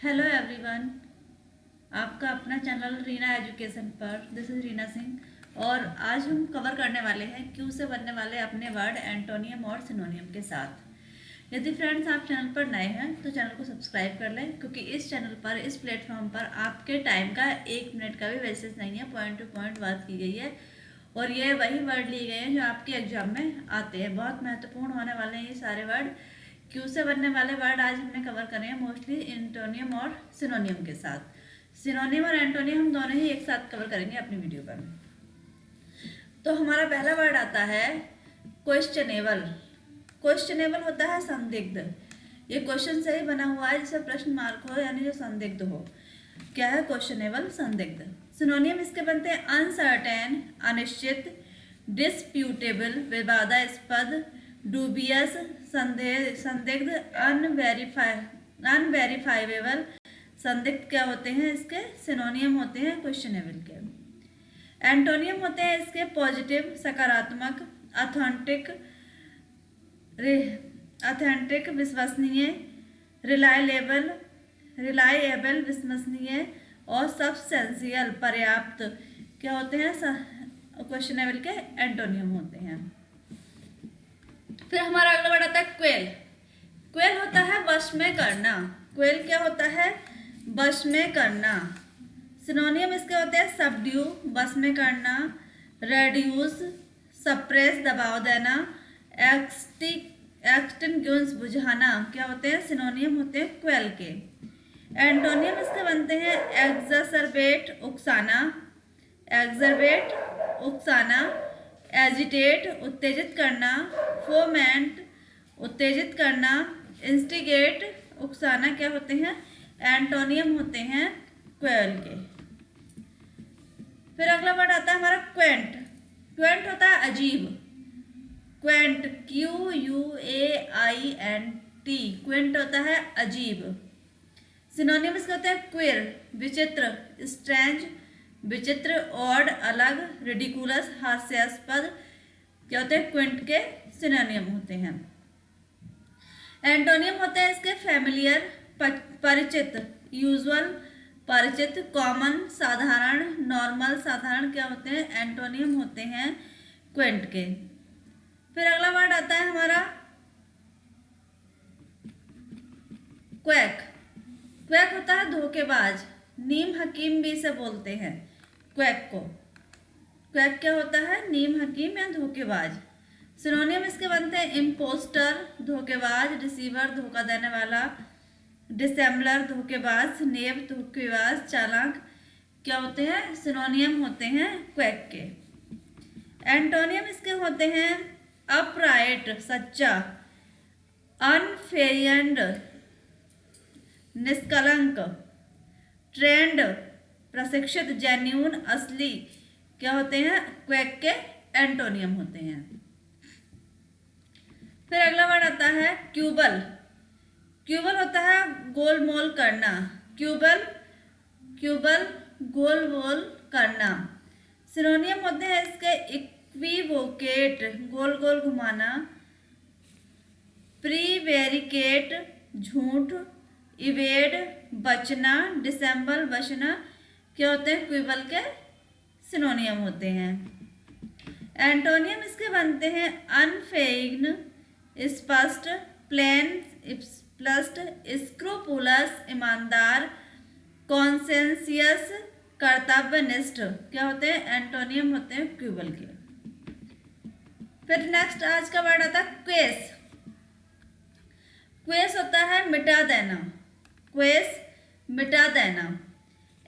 Hello everyone, आपका अपना channel Reena education पर। दिस इज़ रीना सिंह और आज हम कवर करने वाले हैं क्यू से बनने वाले अपने वर्ड एंटोनियम और सिनोनियम के साथ। यदि फ्रेंड्स आप चैनल पर नए हैं तो चैनल को सब्सक्राइब कर लें, क्योंकि इस चैनल पर, इस प्लेटफॉर्म पर आपके टाइम का 1 मिनट का भी वेस्टेज नहीं है। पॉइंट टू पॉइंट बात की गई है और ये वही वर्ड लिए गए हैं जो आपके एग्जाम में आते हैं। बहुत महत्वपूर्ण होने वाले हैं ये सारे वर्ड। क्यू से बनने वाले वर्ड आज हमने कवर करे हैं मोस्टली एंटोनियम और सिनोनियम के साथ। सिनोनियम और एंटोनियम हम दोनों ही एक साथ कवर करेंगे अपनी वीडियो पर। तो हमारा पहला वर्ड आता है क्वेश्चनेबल। क्वेश्चनेबल होता है संदिग्ध। ये क्वेश्चन से ही बना हुआ है जिससे प्रश्न मार्क हो, यानी जो संदिग्ध हो। क्या है क्वेश्चनेबल? संदिग्ध। सिनोनियम इसके बनते हैं अनसर्टेन, अनिश्चित, डिस्प्यूटेबल, विवादास्पद, डूबियस, संदिग्ध, अनवेरिफाइबल। संदिग्ध क्या होते हैं इसके? सिनोनियम होते हैं क्वेश्चनेबल के। एंटोनियम होते हैं इसके पॉजिटिव, सकारात्मक, ऑथेंटिक, विश्वसनीय, रिलायबल, विश्वसनीय, और सबस्टेंशियल, पर्याप्त। क्या होते हैं? क्वेश्चनेबल के एंटोनियम होते हैं। फिर हमारा अगला वर्ड आता है क्वेल। क्वेल होता है वश में करना। क्वेल क्या होता है? वश में करना। सिनोनियम इसके होते हैं सबड्यू, वश में करना, रेड्यूस, सप्रेस, दबाव देना, एक्सटिंग्विश, बुझाना। क्या होते हैं? सिनोनियम होते हैं क्वेल के। एंटोनियम इसके बनते हैं एग्जर्बेट, उकसाना, एजिटेट, उत्तेजित करना, फोमेंट, उत्तेजित करना, इंस्टिगेट, उकसाना। क्या होते हैं? एंटोनियम होते हैं क्वेल के। फिर अगला वर्ड आता है हमारा क्वेंट। क्वेंट होता है अजीब। क्वेंट, QUAINT, क्वेंट होता है अजीब। सिनोनियम इसके होते हैं क्विर, विचित्र, स्ट्रेंज, विचित्र, ऑड, अलग, रिडिकुलस, हास्यास्पद। क्या होते हैं? क्विंट के सिनोनियम होते हैं। एंटोनियम होते हैं इसके फैमिलियर, परिचित, यूजुअल, परिचित, कॉमन, साधारण, नॉर्मल, साधारण। क्या होते हैं? एंटोनियम होते हैं क्विंट के। फिर अगला वर्ड आता है हमारा क्वैक। क्वैक होता है धोखेबाज। नीम हकीम भी इसे बोलते हैं क्वैक को। क्वैक क्या होता है? नीम हकीम या धोखेबाज। सिनोनियम इसके बनते हैं इम्पोस्टर, धोखेबाज, रिसीवर, धोखा देने वाला, डिसेम्बलर, धोखेबाज, स्नेप, धोखेबाज, चालाक। क्या होते हैं? सिनोनियम होते हैं क्वैक के। एंटोनियम इसके होते हैं अपराइट, सच्चा, अनफेयर्ड, निष्कलंक, ट्रेंड, प्रशिक्षित, जेन्यून, असली। क्या होते हैं? क्वैक के एंटोनियम होते हैं। फिर अगला वर्ड आता है क्यूबल। क्यूबल होता है गोलमोल करना। क्यूबल, गोलमोल करना। सिनोनियम होते हैं इसके इक्विवोकेट, गोल गोल घुमाना, प्रीवेरिकेट, झूठ, इवेड, बचना, डिसेंबल, बचना। क्या होते हैं? क्यूबल के सिनोनियम होते हैं। एंटोनियम इसके बनते हैं अनफेइग्न, स्पष्ट, प्लेन, स्पष्ट, स्क्रूपुलस, ईमानदार, कॉन्सेंसियस, कर्तव्यनिष्ठ। क्या होते हैं? एंटोनियम होते हैं क्यूबल के। फिर नेक्स्ट आज का वर्ड आता है क्वेस। क्वेस होता है मिटा देना। क्वेस, मिटा देना।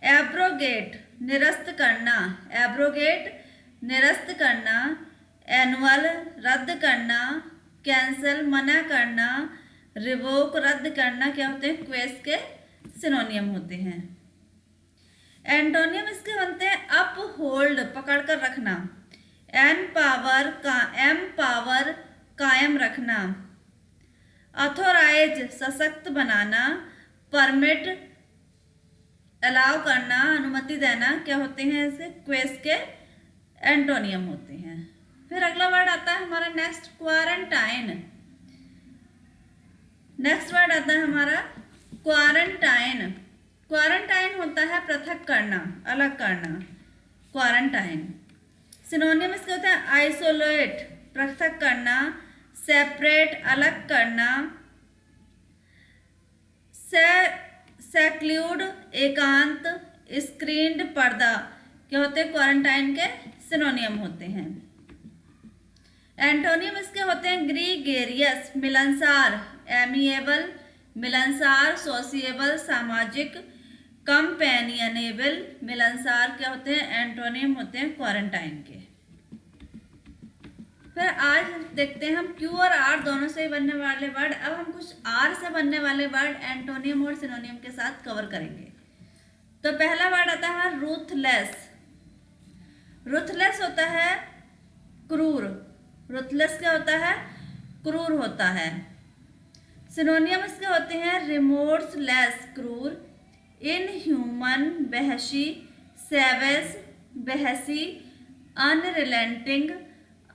एब्रोगेट, निरस्त करना। एब्रोगेट, निरस्त करना। एनुअल, रद्द करना। कैंसल, मना करना। रिवोक, रद्द करना। क्या होते हैं? क्वेस के सिनोनियम होते हैं। एंटोनियम इसके बनते हैं अप होल्ड, पकड़ कर रखना, एम पावर, कायम रखना, अथोराइज, सशक्त बनाना, परमिट, अलाउ करना, अनुमति देना। क्या होते हैं? इसे क्वेस के एंटोनियम होते हैं। फिर अगला वर्ड आता है हमारा नेक्स्ट क्वारंटाइन। नेक्स्ट वर्ड आता है हमारा क्वारंटाइन। क्वारंटाइन होता है पृथक करना, अलग करना, क्वारंटाइन। सिनोनिम इसके होते हैं आइसोलेट, पृथक करना, सेपरेट, अलग करना, सेक्लूड, एकांत, स्क्रीन्ड, पर्दा, क्या होते हैं क्वारंटाइन के सिनोनियम होते हैं। एंटोनियम इसके होते हैं ग्रीगेरियस, मिलनसार, एमिएबल, मिलनसार, सोशिएबल, सामाजिक, कंपेनियनेबल, मिलनसार क्या होते हैं एंटोनियम होते हैं क्वारंटाइन के। फिर आज देखते हैं हम क्यू और आर दोनों से बनने वाले वर्ड। अब हम कुछ आर से बनने वाले वर्ड एंटोनियम और सिनोनियम के साथ कवर करेंगे। तो पहला वर्ड आता है रूथलेस। रूथलेस होता है क्रूर। रूथलेस क्या होता है? क्रूर होता है। सिनोनियम इसके होते हैं रिमोर्सलेस, क्रूर, इनह्यूमन, वहशी, सैवेज, वहशी, अनरिलेंटिंग,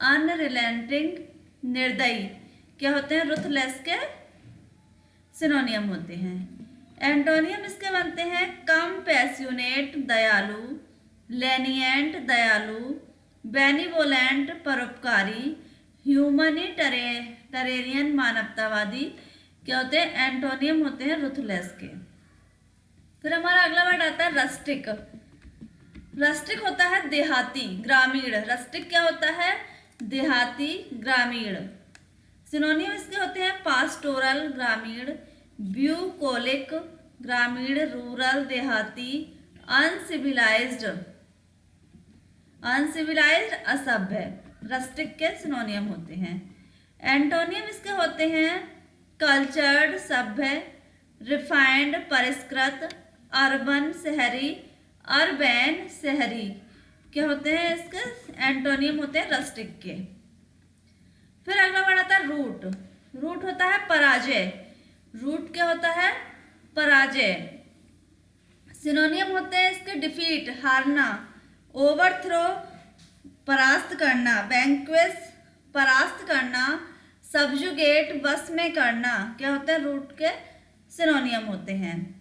अनरिलेंटिंग, निर्दयी, क्या होते हैं रूथलेस के सिनोनियम होते हैं। एंटोनियम इसके बनते हैं कंपैशनेट, दयालु, लेनिएंट, दयालु, बेनिवोलेंट, परोपकारी, ह्यूमनिटेरियन, मानवतावादी, क्या होते हैं एंटोनियम होते हैं रूथलेस के। फिर हमारा अगला वर्ड आता है रस्टिक। रस्टिक होता है देहाती, ग्रामीण। रस्टिक क्या होता है? देहाती, ग्रामीण। सिनोनियम इसके होते हैं पास्टोरल, ग्रामीण, ब्यूकोलिक, ग्रामीण, रूरल, देहाती, अनसिविलाइज्ड, अनसिविलाइज्ड, असभ्य, रस्टिक के सिनोनियम होते हैं। एंटोनियम इसके होते हैं कल्चर्ड, सभ्य, रिफाइंड, परिष्कृत, अर्बन, शहरी, अर्बैन, शहरी, क्या होते हैं इसके एंटोनियम होते हैं रस्टिक के। फिर अगला वर्ड आता है रूट। रूट होता है पराजय। रूट क्या होता है? पराजय। सिनोनियम होते हैं इसके डिफीट, हारना, ओवरथ्रो, परास्त करना, बैंक्वेस, परास्त करना, सबजुगेट, वश में करना, क्या होता है रूट के सिनोनियम होते हैं।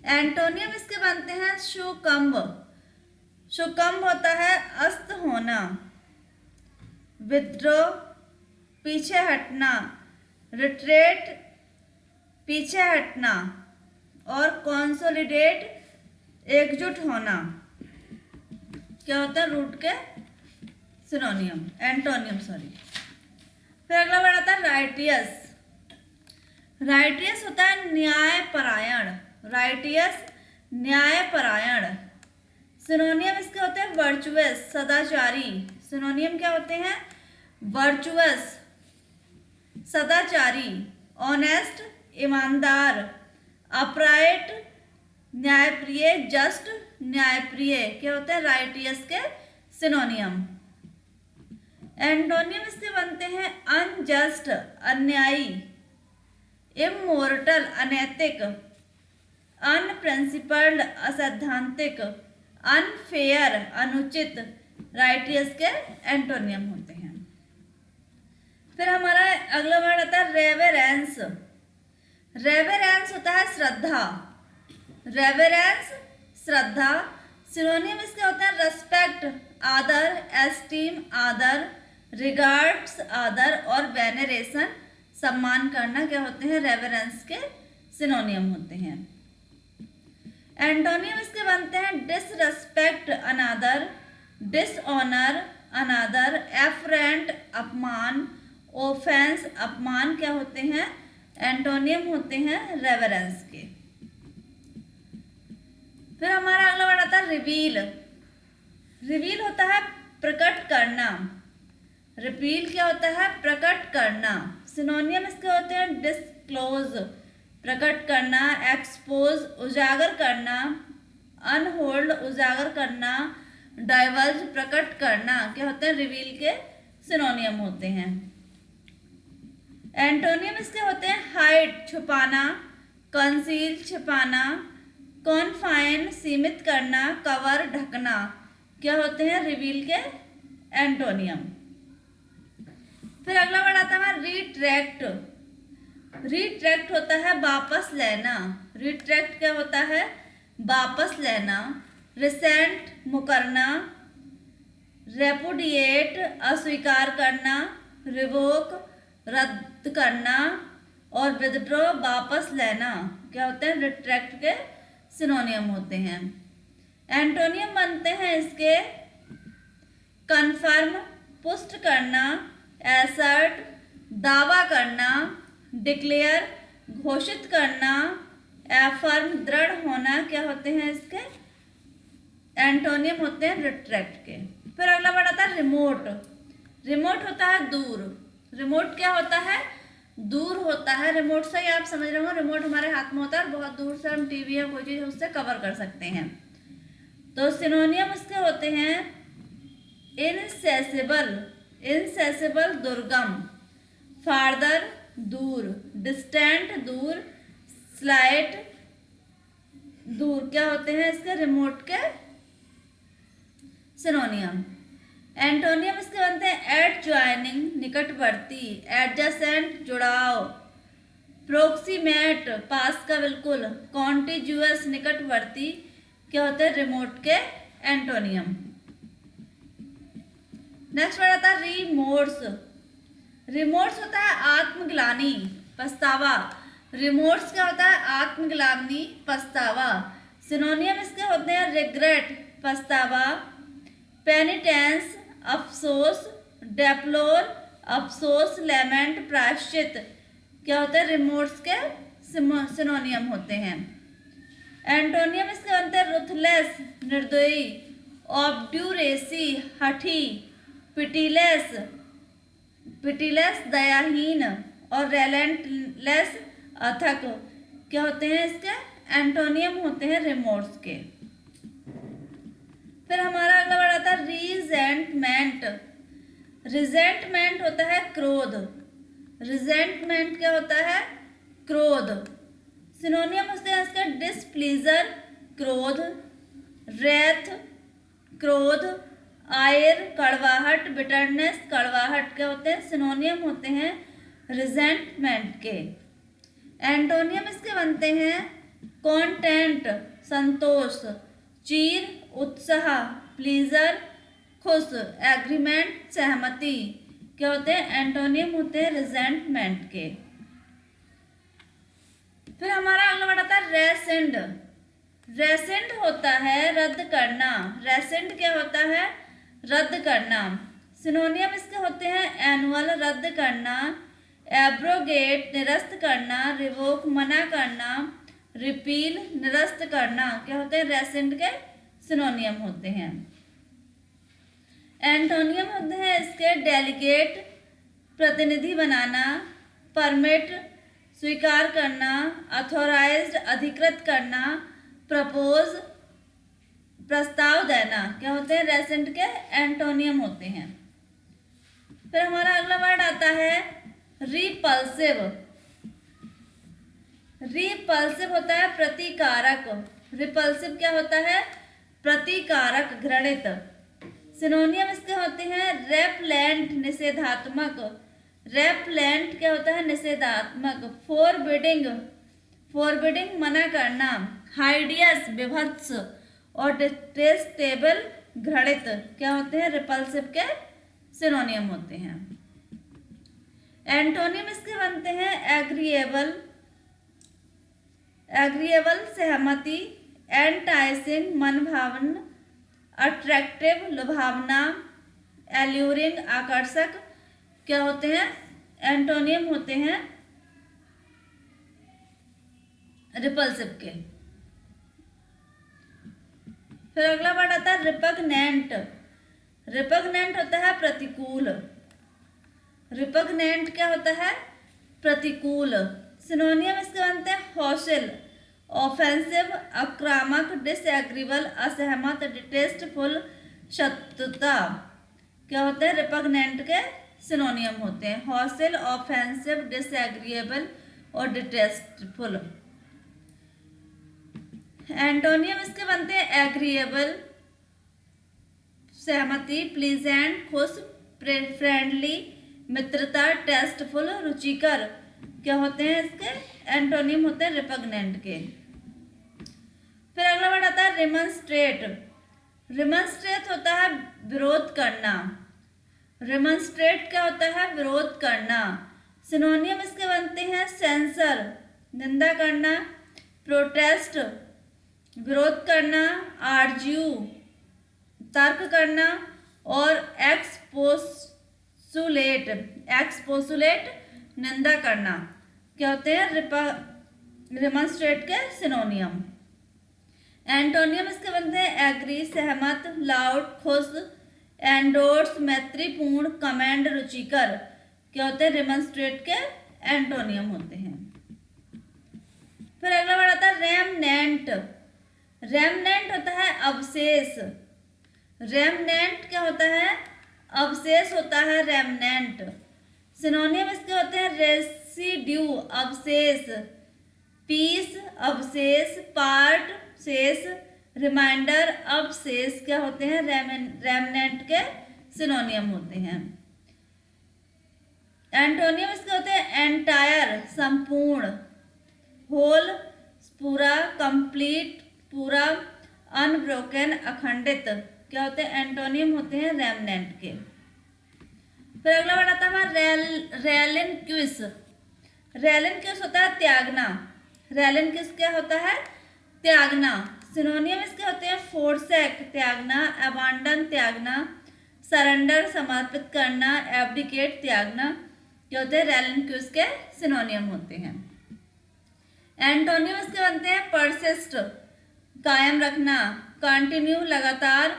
एंटोनियम इसके बनते हैं शुकम्ब। शुकम्ब होता है अस्त होना, विद्रो, पीछे हटना, रिट्रेट, पीछे हटना, और कॉन्सोलिडेट, एकजुट होना, क्या होता है रूट के सिनोनियम, एंटोनियम सॉरी। फिर अगला वर्ड आता है राइटियस। राइटियस होता है न्यायपरायण। राइटियस, न्यायपरायण। सिनोनियम इसके होते हैं वर्चुअस, सदाचारी। सिनोनियम क्या होते हैं? वर्चुअस, सदाचारी, ऑनेस्ट, ईमानदार, अपराइट, न्यायप्रिय, जस्ट, न्यायप्रिय, क्या होते हैं राइटियस के सिनोनियम। एंटोनियम इसके बनते हैं अनजस्ट, अन्यायी, इमोरटल, अनैतिक, अनप्रिंसिपल्ड, असैद्धांतिक, अनफेयर, अनुचित, राइटियस के एंटोनियम होते हैं। फिर हमारा अगला वर्ड आता है रेवेरेंस। रेवेरेंस होता है श्रद्धा। रेवेरेंस, श्रद्धा। सिनोनियम इसके होते हैं रेस्पेक्ट, आदर, एस्टीम, आदर, रिगार्ड्स, आदर, और वेनरेशन, सम्मान करना, क्या होते हैं रेवेरेंस के सिनोनियम होते हैं। एंटोनियम इसके बनते हैं डिसरेस्पेक्ट, अनादर, डिसऑनर, अनादर, एफरेंट, अपमान, ऑफेंस, अपमान, क्या होते हैं एंटोनियम होते हैं रेवेरेंस के। फिर हमारा अगला वर्ड आता है रिवील। रिवील होता है प्रकट करना। रिवील क्या होता है? प्रकट करना। सिनोनियम इसके होते हैं डिस्क्लोज, प्रकट करना, एक्सपोज, उजागर करना, अनहोल्ड, उजागर करना, डाइवर्ज, प्रकट करना, क्या होते हैं रिवील के सिनोनियम होते हैं। एंटोनियम इसके होते हैं हाइड, छुपाना, कंसील, छिपाना, कॉन्फाइन, सीमित करना, कवर, ढकना, क्या होते हैं रिवील के एंटोनियम। फिर अगला वर्ड आता है रिट्रैक्ट। रिट्रैक्ट होता है वापस लेना, रिट्रैक्ट क्या होता है, वापस लेना। रिसेंट मुकरना, रेपुडिएट अस्वीकार करना, रिवोक रद्द करना, और विदड्रॉ वापस लेना क्या होते हैं, रिट्रैक्ट के सिनोनियम होते हैं। एंटोनियम बनते हैं इसके कन्फर्म पुष्ट करना, एसर्ट दावा करना, डिक्लेयर घोषित करना, एफर्म दृढ़ होना क्या होते हैं इसके एंटोनियम होते हैं रिट्रैक्ट के। फिर अगला वर्ड आता है रिमोट। रिमोट होता है दूर। रिमोट क्या होता है, दूर होता है। रिमोट से ही आप समझ रहे हो, रिमोट हमारे हाथ में होता है और बहुत दूर से हम टीवी या कोई चीज़ उससे कवर कर सकते हैं। तो सिनोनियम इसके होते हैं इनसेसिबल, इनसेसिबल दुर्गम, फार्दर दूर, डिस्टेंट दूर, स्लाइट दूर क्या होते हैं इसके रिमोट के सिनोनियम। एंटोनियम इसके बनते हैं एडजॉइनिंग निकटवर्ती, एडजेसेंट जुड़ाव, प्रोक्सीमेट पास का बिल्कुल, कॉन्टिग्यूअस निकटवर्ती क्या होते हैं रिमोट के एंटोनियम। नेक्स्ट वर्ड आता है रिमोर्स। रिमोर्स होता है आत्मग्लानि, पछतावा। रिमोर्स क्या होता है, आत्मग्लानि, पछतावा। सिनोनियम इसके होते हैं रिग्रेट पछतावा, पेनिटेंस अफसोस, डेप्लोर अफसोस, लेमेंट प्रायश्चित क्या होता है रिमोर्स के सिनोनियम होते हैं। एंटोनियम इसके बनते हैं रुथलेस निर्दयी, ऑब्ड्यूरेसी हठी, पिटीलेस, पिटीलेस दयाहीन, और रेलेंटलेस अथक क्या होते हैं इसके एंटोनियम होते हैं रिमोर्स के। फिर हमारा अगला वर्ड आता है रिजेंटमेंट। रिजेंटमेंट होता है क्रोध। रिजेंटमेंट क्या होता है, क्रोध। सिनोनियम होते हैं इसके डिसप्लीजर क्रोध, रेथ क्रोध, आयर कड़वाहट, बिटरनेस कड़वाहट क्या होते हैं सिनोनियम होते हैं रिजेंटमेंट के। एंटोनियम इसके बनते हैं कॉन्टेंट संतोष, चीर उत्साह, प्लीजर खुश, एग्रीमेंट सहमति क्या होते हैं एंटोनियम होते हैं रिजेंटमेंट के। फिर हमारा अगला वर्ड आता है रेसेंड। रेसेंड होता है रद्द करना। रेसेंड क्या होता है, रद्द करना। सिनोनियम इसके होते हैं एनुअल रद्द करना, एब्रोगेट निरस्त करना, रिवोक मना करना, रिपील निरस्त करना क्या होते हैं रेसेंड के सिनोनियम होते हैं। एंटोनियम होते हैं इसके डेलीगेट प्रतिनिधि बनाना, परमिट स्वीकार करना, अथोराइज्ड अधिकृत करना, प्रपोज प्रस्ताव देना क्या होते हैं रेसेंट के एंटोनियम होते हैं। फिर हमारा अगला वर्ड आता है रिपल्सिव। रिपल्सिव होता है प्रतिकारक। रिपल्सिव क्या होता है, प्रतिकारक घृणित। सिनोनियम इसके होते हैं रेपलेंट निषेधात्मक। रेपलेंट क्या होता है निषेधात्मक। फोरबिडिंग, फोरबिडिंग मना करना, हाइडियस विभत्स, और डिटेस्टेबल घृणित क्या होते हैं रिपल्सिव के सिनोनियम होते हैं। एंटोनियम इसके बनते हैं एग्रीएबल, एग्रीएबल सहमति, एंटाइसिंग मनभावन, अट्रैक्टिव लुभावना, एल्यूरिंग आकर्षक क्या होते हैं एंटोनियम होते हैं रिपल्सिव के। फिर अगला वर्ड आता है रिपग्नेंट। रिपग्नेंट होता है प्रतिकूल। रिपग्नेंट क्या होता है प्रतिकूल। सिनोनियम इसके बनते हैं हॉस्टिल, ऑफेंसिव, आक्रामक, डिसएग्रीबल, असहमत, डिटेस्टफुल, शत्रुता क्या होते हैं रिपग्नेंट के सिनोनियम होते हैं हॉस्टिल, ऑफेंसिव, डिसएग्रीएबल और डिटेस्टफुल। एंटोनियम इसके बनते हैं एग्रीएबल सहमति, प्लीजेंट खुश, फ्रेंडली मित्रता, टेस्टफुल रुचिकर क्या होते हैं इसके? एंटोनियम होते हैं रिपग्नेंट के। फिर अगला वर्ड आता है रिमनस्ट्रेट। रिमनस्ट्रेट होता है विरोध करना। रिमनस्ट्रेट क्या होता है? विरोध करना। सिनोनियम इसके बनते हैं सेंसर निंदा करना, प्रोटेस्ट विरोध करना, आर्ज्यू तर्क करना, और एक्सपोसुलेट निंदा करना क्या होते हैं? रिमनस्ट्रेट के सिनोनियम। एंटोनियम इसके बनते हैं एग्री सहमत, लाउड खुश, एंडोर्स मैत्रीपूर्ण, कमेंड रुचिकर क्या होते हैं? रिमनस्ट्रेट के एंटोनियम होते हैं। फिर अगला वर्ड आता है रेमनेंट। रेमनेंट होता है अवशेष। रेमनेंट क्या होता है? अवशेष होता है रेमनेंट। सिनोनियम इसके होते हैं रेसिड्यू अवशेष, पीस अवशेष, पार्ट शेष, रिमाइंडर अवशेष क्या होते हैं? रेमनेंट के सिनोनियम होते हैं। एंटोनियम इसके होते हैं एंटायर संपूर्ण, होल पूरा, कंप्लीट पूरा, अनब्रोकन अखंडित क्या होते हैं? एंटोनियम होते हैं रेमनेंट के। फिर अगला वर्ड आता है रेलिनक्विस। रेलिनक्विस होता है त्यागना। रेलिनक्विस क्या होता है? त्यागना। सिनोनियम इसके होते हैं फोरसेक त्यागना, अबांडन त्यागना, सरेंडर समर्पित करना, एब्डिकेट त्यागना क्या होते हैं? रेलिनक्विस के सिनोनियम होते हैं। एंटोनियम इसके बनते हैं परसिस्ट कायम रखना, कंटिन्यू लगातार,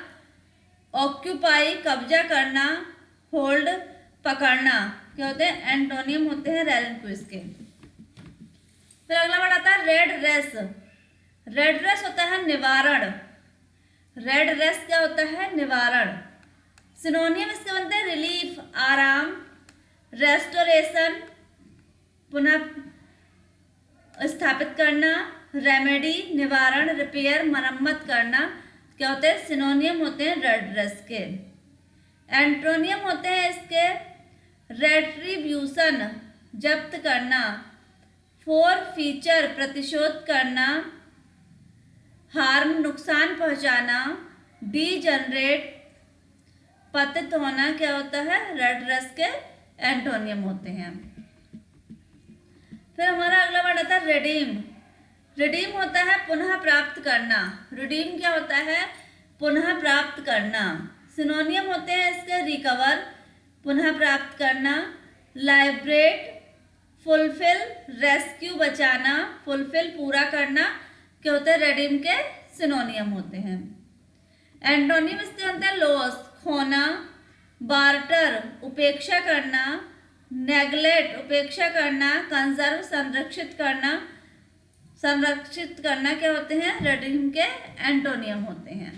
ऑक्यूपाई कब्जा करना, होल्ड पकड़ना क्या होते हैं? एंटोनियम होते हैं रेलिनक्विस के। फिर अगला वर्ड आता है रेड रेस। रेड रेस होता है निवारण। रेड रेस क्या होता है? निवारण। सिनोनियम इसके बनते हैं रिलीफ आराम, रेस्टोरेशन पुनः स्थापित करना, रेमेडी निवारण, रिपेयर मरम्मत करना क्या होते हैं? सिनोनियम होते हैं रेड रेस के। एंटोनियम होते हैं इसके रेट्रीब्यूशन जब्त करना, फोर फीचर प्रतिशोध करना, हार्म नुकसान पहुंचाना, डीजनरेट पतित होना क्या होता है? रेड रेस के एंटोनियम होते हैं। फिर हमारा अगला वर्ड आता है रिडीम। रिडीम होता है पुनः प्राप्त करना। रिडीम क्या होता है? पुनः प्राप्त करना। सिनोनियम होते हैं इसके रिकवर पुनः प्राप्त करना, लाइब्रेट फुलफिल रेस्क्यू बचाना, फुलफिल पूरा करना क्या होते हैं? रिडीम के सिनोनियम होते हैं। एंटोनियम इसके होते हैं लॉस खोना, बार्टर उपेक्षा करना, नेग्लेक्ट उपेक्षा करना, कंजर्व संरक्षित करना क्या होते हैं? रिडीम के एंटोनियम होते हैं।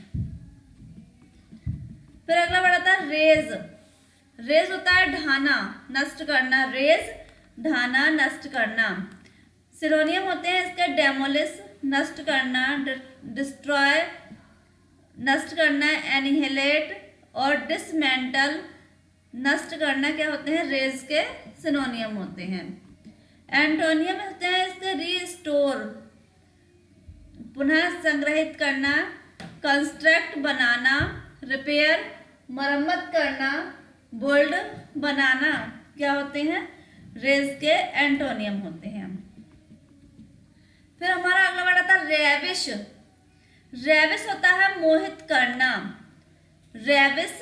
फिर अगला वर्ड आता है रेज। रेज होता है ढाना नष्ट करना, रेज ढाना नष्ट करना। सिनोनियम होते हैं इसके डेमोलिश नष्ट करना, डिस्ट्रॉय नष्ट करना, एनिहिलेट और डिसमेंटल नष्ट करना क्या होते हैं? रेज के सिनोनियम होते हैं। एंटोनियम होते हैं इसके रीस्टोर पुनः संग्रहित करना, कंस्ट्रक्ट बनाना, रिपेयर मरम्मत करना, बोल्ड बनाना क्या होते हैं? रेज के एंटोनियम होते हैं। फिर हमारा अगला वर्ड आता है रेविश। रेविश होता है मोहित करना। रेविश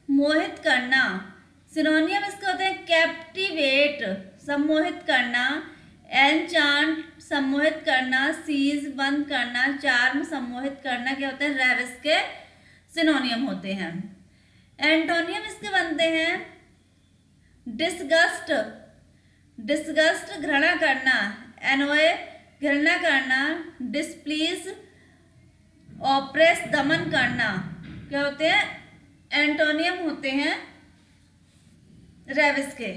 मोहित करना। सिनोनियम इसके होते हैं कैप्टिवेट सम्मोहित करना, एनचांट सम्मोहित करना, सीज बंद करना, चार्म सम्मोहित करना क्या होते हैं? रेविश के सिनोनियम होते हैं। एंटोनियम इसके बनते हैं डिसगस्ट घृणा करना, एनोए घृणा करना, डिस्प्लीज ऑप्रेस दमन करना क्या होते हैं? एंटोनियम होते हैं रेविश के।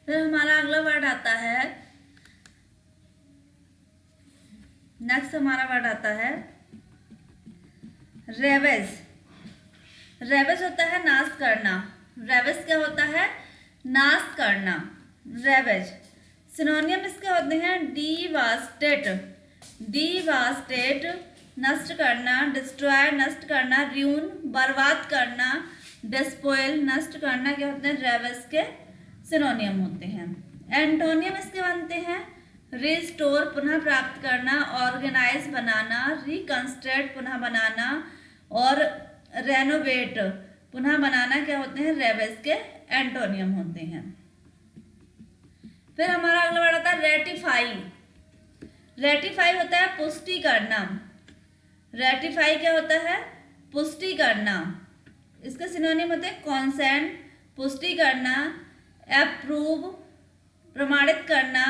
फिर हमारा अगला वर्ड आता है, नेक्स्ट हमारा वर्ड आता है रेवेज, रेवेज होता है नाश करना। रेवेज क्या होता है? नाश करना, रेवेज। सिनोनियम इसके होते हैं डिवास्टेट, डिवास्टेट नष्ट करना, डिस्ट्रॉय नष्ट करना, र्यून बर्बाद करना, डिस्पोइल नष्ट करना, क्या होते हैं? रेवेज के सिनोनियम होते हैं। एंटोनियम इसके बनते हैं रिस्टोर पुनः प्राप्त करना, ऑर्गेनाइज बनाना, रिकंस्ट्रक्ट पुनः बनाना, और रेनोवेट पुनः बनाना, क्या होते हैं? रेवेज के एंटोनियम होते हैं। फिर हमारा अगला वर्ड आता है रेटिफाई। रेटिफाई होता है पुष्टि करना। रेटिफाई क्या होता है? पुष्टि करना। इसके सिनोनिम होते हैं कॉन्सेंट पुष्टि करना, अप्रूव प्रमाणित करना,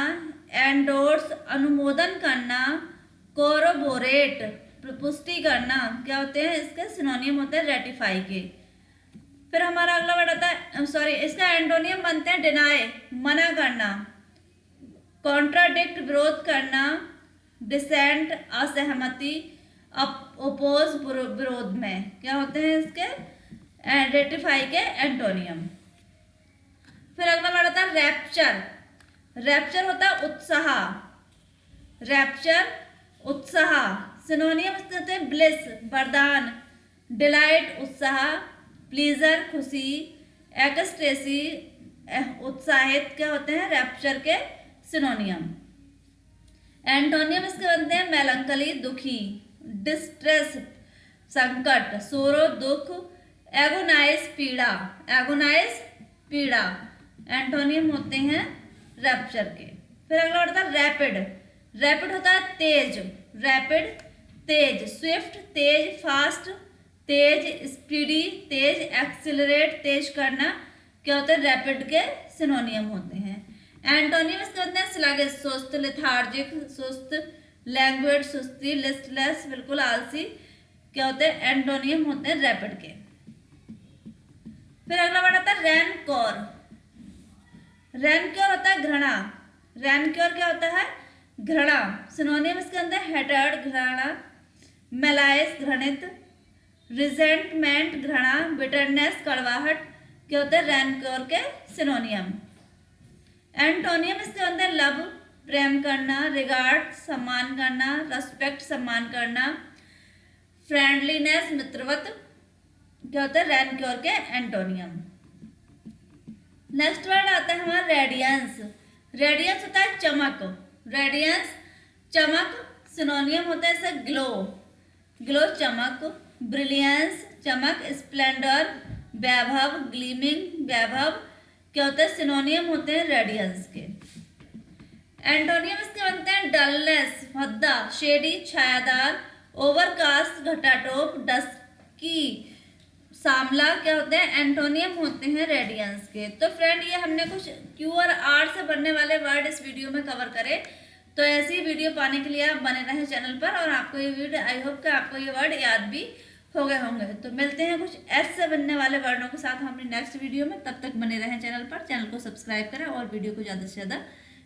एंडोर्स अनुमोदन करना, कोरोबोरेट पुष्टि करना, क्या होते हैं? इसके सिनोनिम होते हैं रेटिफाई के। फिर हमारा अगला वर्ड आता है, सॉरी, इसका एंटोनियम बनते हैं डिनाई मना करना, कॉन्ट्राडिक्ट विरोध करना, डिसेंट असहमति, ओपोज विरोध में, क्या होते हैं इसके? रेटिफाई के एंटोनियम। फिर अगला वर्ड आता है रैप्चर। रैप्चर होता है उत्साह, रैप्चर उत्साह। सिनोनियम होते हैं ब्लिस वरदान, डिलाइट उत्साह, प्लीजर खुशी, एक्सटेसी उत्साहित, क्या होते हैं? रैप्चर के सिनोनियम। एंटोनियम इसके बनते हैं मेलंकली दुखी, डिस्ट्रेस संकट, सोरो दुख, एगोनाइज पीड़ा, एगोनाइज पीड़ा, एंटोनियम होते हैं रैप्चर के। फिर अगला होता है रैपिड। रैपिड होता है तेज, रैपिड तेज, स्विफ्ट तेज, फास्ट तेज, स्पीडी तेज, एक्सिलरेट तेज करना, क्या होता है? रैपिड के सिनोनियम होते हैं। एंटोनियम इसके होते हैं स्लगिश सुस्त, लेथार्जिक सुस्त, लैंग्वेज सुस्ती, लिस्टलेस बिल्कुल आलसी, क्या होते हैं? एंटोनियम होते हैं रैपिड के। फिर अगला वर्ड आता है रैनकोर। रैनकोर होता है घृणा, रैनकोर क्या होता है? घृणा। सिनोनियम इसके अंदर हेटर्ड घृणा, मेलाइस घृणित, रिजेंटमेंट घृणा, बिटरनेस कड़वाहट, क्या होता है? रैनकोर के सिनोनियम। एंटोनियम इसके अंदर लव प्रेम करना, रिगार्ड सम्मान करना, रेस्पेक्ट सम्मान करना, फ्रेंडलीनेस मित्रवत, क्या होता है? रैनकोर के एंटोनियम। नेक्स्ट वर्ड आता है हमारा रेडियंस। रेडियंस होता है चमक, रेडियंस चमक। सिनोनियम होता है जैसे ग्लो, ग्लो चमक, ब्रिलियंस चमक, स्प्लेंडर वैभव, ग्लीमिंग वैभव, क्या होता है? सिनोनियम होते हैं रेडियंस के। एंटोनियम इसके बनते हैं डलनेस भद्दा, शेडी छायादार, ओवरकास्ट घटाटोप, डस्की सामला, क्या होते हैं? एंटोनियम होते हैं रेडियंस के। तो फ्रेंड ये हमने कुछ क्यू और आर से बनने वाले वर्ड इस वीडियो में कवर करे। तो ऐसी वीडियो पाने के लिए आप बने रहें चैनल पर, और आपको ये वीडियो, आई होप कि आपको ये वर्ड याद भी हो गए होंगे। तो मिलते हैं कुछ एस से बनने वाले वर्डों के साथ अपनी नेक्स्ट वीडियो में। तब तक बने रहें चैनल पर, चैनल को सब्सक्राइब करें और वीडियो को ज़्यादा से ज़्यादा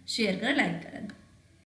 शेयर करें, लाइक करें।